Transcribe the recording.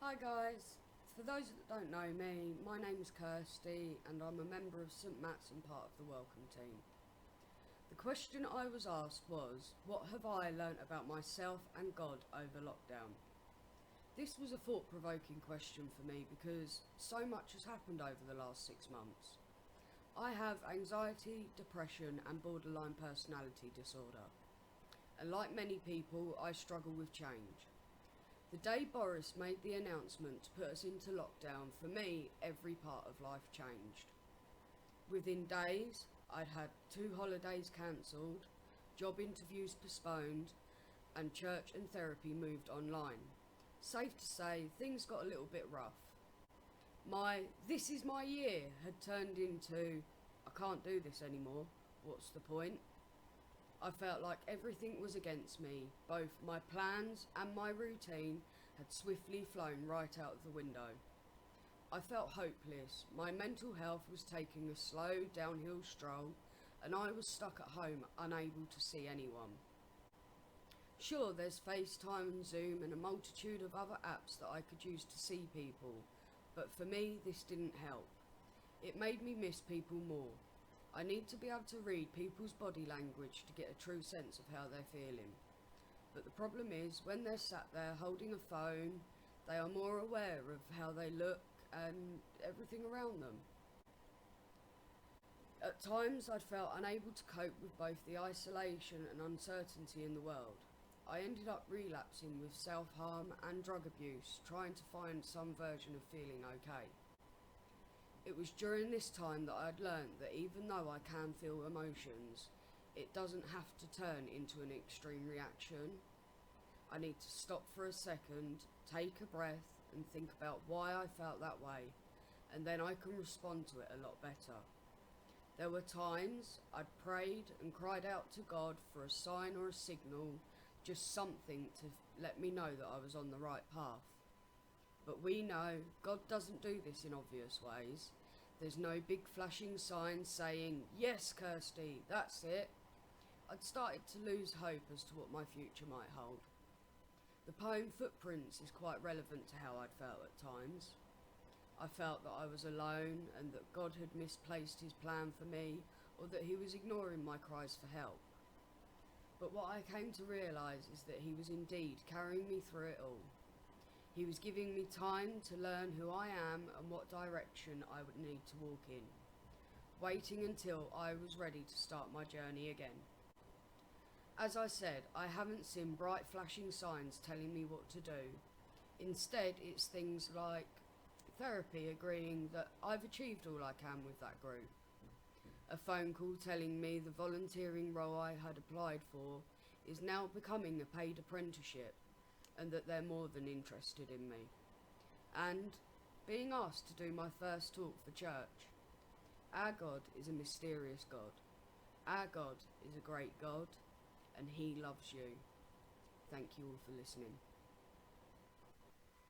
Hi guys, for those that don't know me, my name's Kirsty and I'm a member of St Matt's and part of the welcome team. The question I was asked was, what have I learnt about myself and God over lockdown? This was a thought-provoking question for me because so much has happened over the last 6 months. I have anxiety, depression and borderline personality disorder. And like many people, I struggle with change. The day Boris made the announcement to put us into lockdown, for me, every part of life changed. Within days, I'd had 2 holidays cancelled, job interviews postponed, and church and therapy moved online. Safe to say, things got a little bit rough. My "this is my year" had turned into "I can't do this anymore, what's the point?" I felt like everything was against me. Both my plans and my routine had swiftly flown right out of the window. I felt hopeless. My mental health was taking a slow downhill stroll, and I was stuck at home, unable to see anyone. Sure, there's FaceTime and Zoom and a multitude of other apps that I could use to see people, but for me, this didn't help. It made me miss people more. I need to be able to read people's body language to get a true sense of how they're feeling. But the problem is, when they're sat there holding a phone, they are more aware of how they look and everything around them. At times, I'd felt unable to cope with both the isolation and uncertainty in the world. I ended up relapsing with self-harm and drug abuse, trying to find some version of feeling okay. It was during this time that I'd learnt that even though I can feel emotions, it doesn't have to turn into an extreme reaction. I need to stop for a second, take a breath, and think about why I felt that way, and then I can respond to it a lot better. There were times I'd prayed and cried out to God for a sign or a signal, just something to let me know that I was on the right path. But we know God doesn't do this in obvious ways. There's no big flashing signs saying, "Yes, Kirsty, that's it." I'd started to lose hope as to what my future might hold. The poem Footprints is quite relevant to how I'd felt at times. I felt that I was alone and that God had misplaced his plan for me, or that he was ignoring my cries for help. But what I came to realise is that he was indeed carrying me through it all. He was giving me time to learn who I am and what direction I would need to walk in, waiting until I was ready to start my journey again. As I said, I haven't seen bright flashing signs telling me what to do. Instead, it's things like therapy agreeing that I've achieved all I can with that group, a phone call telling me the volunteering role I had applied for is now becoming a paid apprenticeship, and that they're more than interested in me, and being asked to do my first talk for church. Our God is a mysterious God. Our God is a great God, and he loves you. Thank you all for listening.